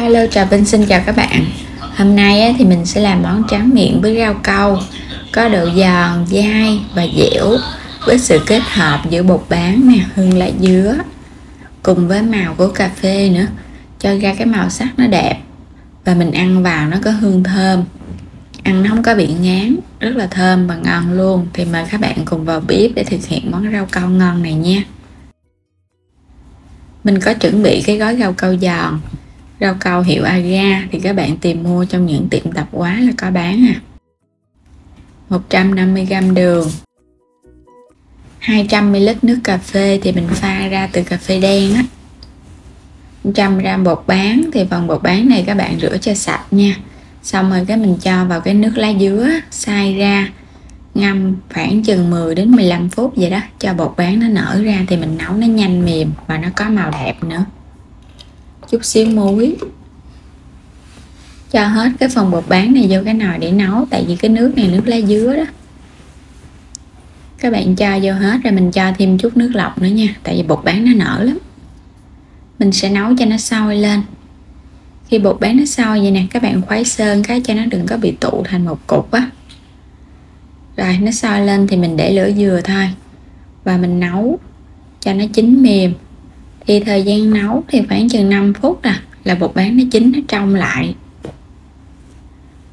Hello, Trà Vinh xin chào các bạn. Hôm nay thì mình sẽ làm món tráng miệng với rau câu, có độ giòn, dai và dẻo với sự kết hợp giữa bột bán nè, hương lá dứa cùng với màu của cà phê nữa, cho ra cái màu sắc nó đẹp và mình ăn vào nó có hương thơm, ăn nó không có bị ngán, rất là thơm và ngon luôn. Thì mời các bạn cùng vào bếp để thực hiện món rau câu ngon này nha. Mình có chuẩn bị cái gói rau câu giòn. Rau câu hiệu Aga thì các bạn tìm mua trong những tiệm tạp hóa là có bán 150g đường, 200ml nước cà phê thì mình pha ra từ cà phê đen 100g bột bán, thì phần bột bán này các bạn rửa cho sạch nha. Xong rồi cái mình cho vào cái nước lá dứa, xay ra, ngâm khoảng chừng 10 đến 15 phút vậy đó, cho bột bán nó nở ra thì mình nấu nó nhanh mềm và nó có màu đẹp nữa. Chút xíu muối, cho hết cái phần bột bán này vô cái nồi để nấu, tại vì cái nước này nước lá dứa đó. Các bạn cho vô hết rồi mình cho thêm chút nước lọc nữa nha, tại vì bột bán nó nở lắm. Mình sẽ nấu cho nó sôi lên. Khi bột bán nó sôi vậy nè, các bạn khuấy sơn cái cho nó đừng có bị tụ thành một cục á. Rồi nó sôi lên thì mình để lửa vừa thôi và mình nấu cho nó chín mềm. Thì thời gian nấu thì khoảng chừng 5 phút là bột bán nó chín, nó trong lại.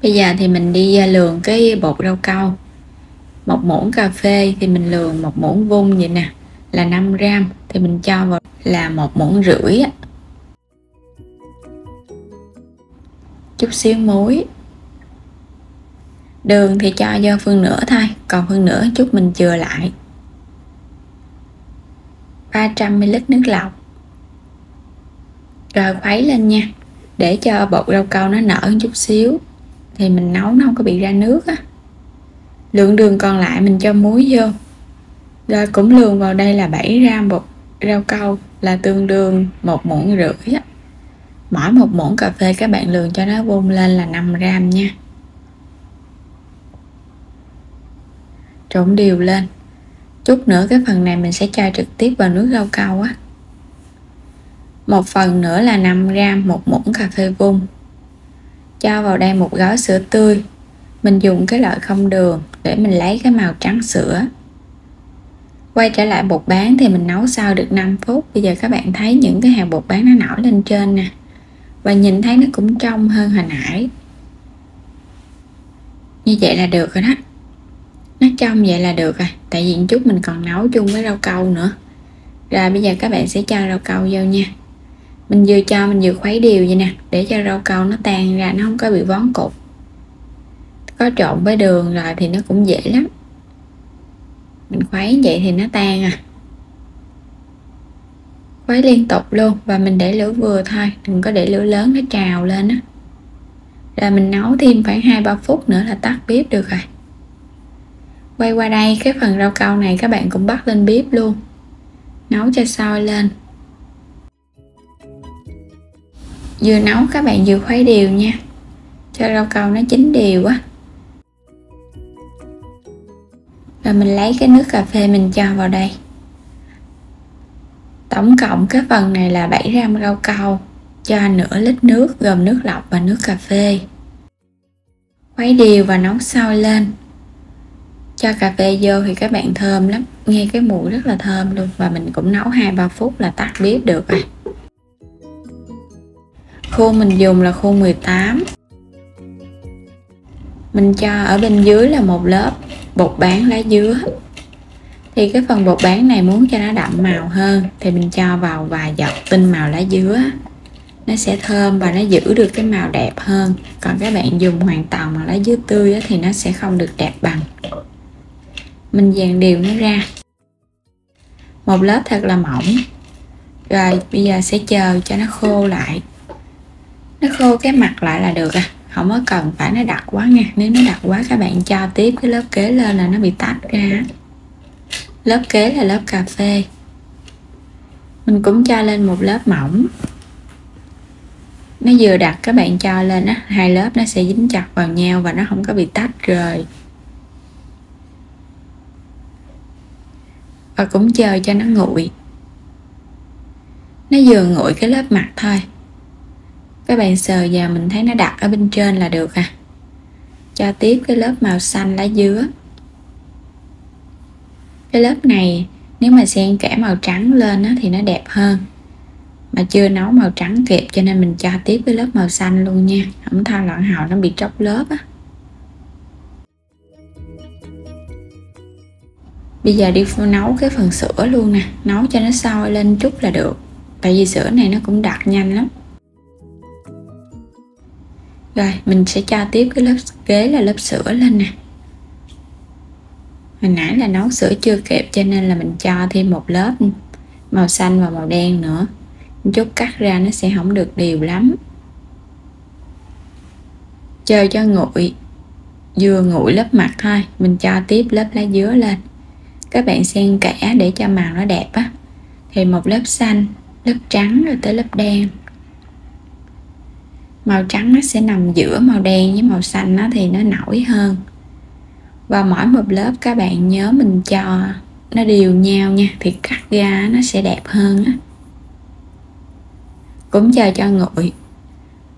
Bây giờ thì mình đi lường cái bột rau câu. Một muỗng cà phê thì mình lường một muỗng vung vậy nè là 5g, thì mình cho vào là 1,5 muỗng. Chút xíu muối. Đường thì cho vô phân nửa thôi, còn phân nửa chút mình chừa lại. 300ml nước lọc. Rồi khuấy lên nha, để cho bột rau câu nó nở chút xíu thì mình nấu nó không có bị ra nước á. Lượng đường còn lại mình cho muối vô. Rồi cũng lường vào đây là 7g bột rau câu là tương đương 1,5 muỗng á. Mỗi 1 muỗng cà phê các bạn lường cho nó vung lên là 5g nha. Trộn đều lên. Chút nữa cái phần này mình sẽ cho trực tiếp vào nước rau câu á. Một phần nữa là 5g 1 muỗng cà phê vung. Cho vào đây một gói sữa tươi. Mình dùng cái loại không đường để mình lấy cái màu trắng sữa. Quay trở lại bột bán thì mình nấu sau được 5 phút. Bây giờ các bạn thấy những cái hạt bột bán nó nổi lên trên nè, và nhìn thấy nó cũng trong hơn hồi nãy. Như vậy là được rồi đó. Nó trong vậy là được rồi, tại vì chút mình còn nấu chung với rau câu nữa. Rồi bây giờ các bạn sẽ cho rau câu vô nha. Mình vừa cho mình vừa khuấy đều vậy nè, để cho rau câu nó tan ra, nó không có bị vón cục. Có trộn với đường rồi thì nó cũng dễ lắm. Mình khuấy vậy thì nó tan Khuấy liên tục luôn, và mình để lửa vừa thôi, đừng có để lửa lớn nó trào lên á. Rồi mình nấu thêm khoảng 2-3 phút nữa là tắt bếp được rồi. Quay qua đây, cái phần rau câu này các bạn cũng bắt lên bếp luôn, nấu cho sôi lên. Vừa nấu các bạn vừa khuấy đều nha, cho rau câu nó chín đều á. Rồi mình lấy cái nước cà phê mình cho vào đây. Tổng cộng cái phần này là 7g rau câu, cho nửa lít nước gồm nước lọc và nước cà phê. Khuấy đều và nấu sôi lên. Cho cà phê vô thì các bạn thơm lắm, nghe cái mùi rất là thơm luôn. Và mình cũng nấu 2-3 phút là tắt bếp được rồi. Khuôn mình dùng là khuôn 18. Mình cho ở bên dưới là một lớp bột bán lá dứa. Thì cái phần bột bán này muốn cho nó đậm màu hơn thì mình cho vào vài giọt tinh màu lá dứa. Nó sẽ thơm và nó giữ được cái màu đẹp hơn. Còn các bạn dùng hoàn toàn màu lá dứa tươi thì nó sẽ không được đẹp bằng. Mình dàn đều nó ra. Một lớp thật là mỏng. Rồi bây giờ sẽ chờ cho nó khô lại. Nó khô cái mặt lại là được không có cần phải nó đặc quá nha. Nếu nó đặc quá các bạn cho tiếp cái lớp kế lên là nó bị tách ra. Lớp kế là lớp cà phê. Mình cũng cho lên một lớp mỏng. Nó vừa đặc các bạn cho lên 2 lớp nó sẽ dính chặt vào nhau và nó không có bị tách rời. Và cũng chờ cho nó nguội. Nó vừa nguội cái lớp mặt thôi Các bạn sờ vào mình thấy nó đặc ở bên trên là được à. Cho tiếp cái lớp màu xanh lá dứa. Cái lớp này nếu mà xen kẽ màu trắng lên á, thì nó đẹp hơn, mà chưa nấu màu trắng kịp cho nên mình cho tiếp cái lớp màu xanh luôn nha, không tha loạn hào nó bị tróc lớp á. Bây giờ đi nấu cái phần sữa luôn nè, nấu cho nó sôi lên chút là được, tại vì sữa này nó cũng đặc nhanh lắm. Rồi mình sẽ cho tiếp cái lớp kế là lớp sữa lên nè. Hồi nãy là nấu sữa chưa kịp cho nên là mình cho thêm một lớp màu xanh và màu đen nữa, chút cắt ra nó sẽ không được đều lắm. Chơi cho nguội, vừa nguội lớp mặt thôi, mình cho tiếp lớp lá dứa lên. Các bạn xen kẽ để cho màu nó đẹp á, thì một lớp xanh, lớp trắng rồi tới lớp đen. Màu trắng nó sẽ nằm giữa màu đen với màu xanh nó thì nó nổi hơn. Và mỗi một lớp các bạn nhớ mình cho nó đều nhau nha, thì cắt ra nó sẽ đẹp hơn á. Cũng chờ cho nguội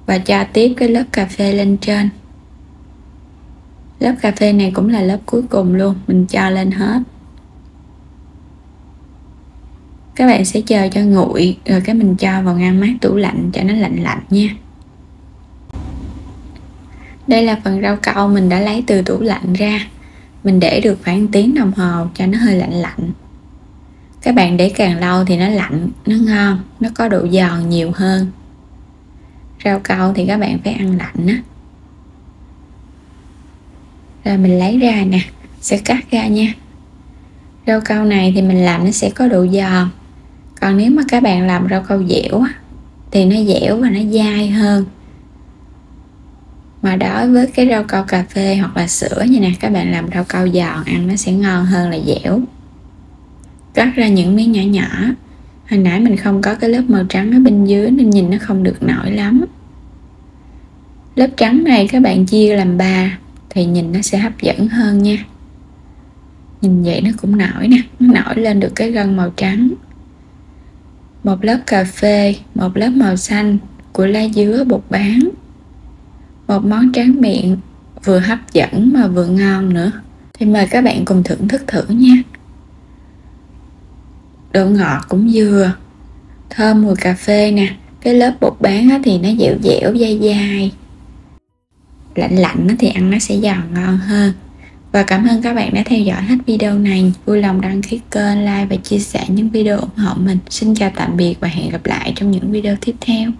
và cho tiếp cái lớp cà phê lên trên. Lớp cà phê này cũng là lớp cuối cùng luôn, mình cho lên hết. Các bạn sẽ chờ cho nguội rồi cái mình cho vào ngăn mát tủ lạnh cho nó lạnh lạnh nha. Đây là phần rau câu mình đã lấy từ tủ lạnh ra, mình để được khoảng tiếng đồng hồ cho nó hơi lạnh lạnh. Các bạn để càng lâu thì nó lạnh, nó ngon, nó có độ giòn nhiều hơn. Rau câu thì các bạn phải ăn lạnh á. Rồi mình lấy ra nè, sẽ cắt ra nha. Rau câu này thì mình làm nó sẽ có độ giòn, còn nếu mà các bạn làm rau câu dẻo á, thì nó dẻo và nó dai hơn. Mà đối với cái rau câu cà phê hoặc là sữa như nè, các bạn làm rau câu giòn ăn nó sẽ ngon hơn là dẻo. Cắt ra những miếng nhỏ nhỏ. Hồi nãy mình không có cái lớp màu trắng ở bên dưới nên nhìn nó không được nổi lắm. Lớp trắng này các bạn chia làm 3 thì nhìn nó sẽ hấp dẫn hơn nha. Nhìn vậy nó cũng nổi nè, nó nổi lên được cái gân màu trắng. Một lớp cà phê, một lớp màu xanh của lá dứa bột bán. Một món tráng miệng vừa hấp dẫn mà vừa ngon nữa. Thì mời các bạn cùng thưởng thức thử nha. Độ ngọt cũng vừa, thơm mùi cà phê nè. Cái lớp bột bán thì nó dẻo dẻo dai dai, lạnh lạnh thì ăn nó sẽ giòn ngon hơn. Và cảm ơn các bạn đã theo dõi hết video này. Vui lòng đăng ký kênh, like và chia sẻ những video ủng hộ mình. Xin chào tạm biệt và hẹn gặp lại trong những video tiếp theo.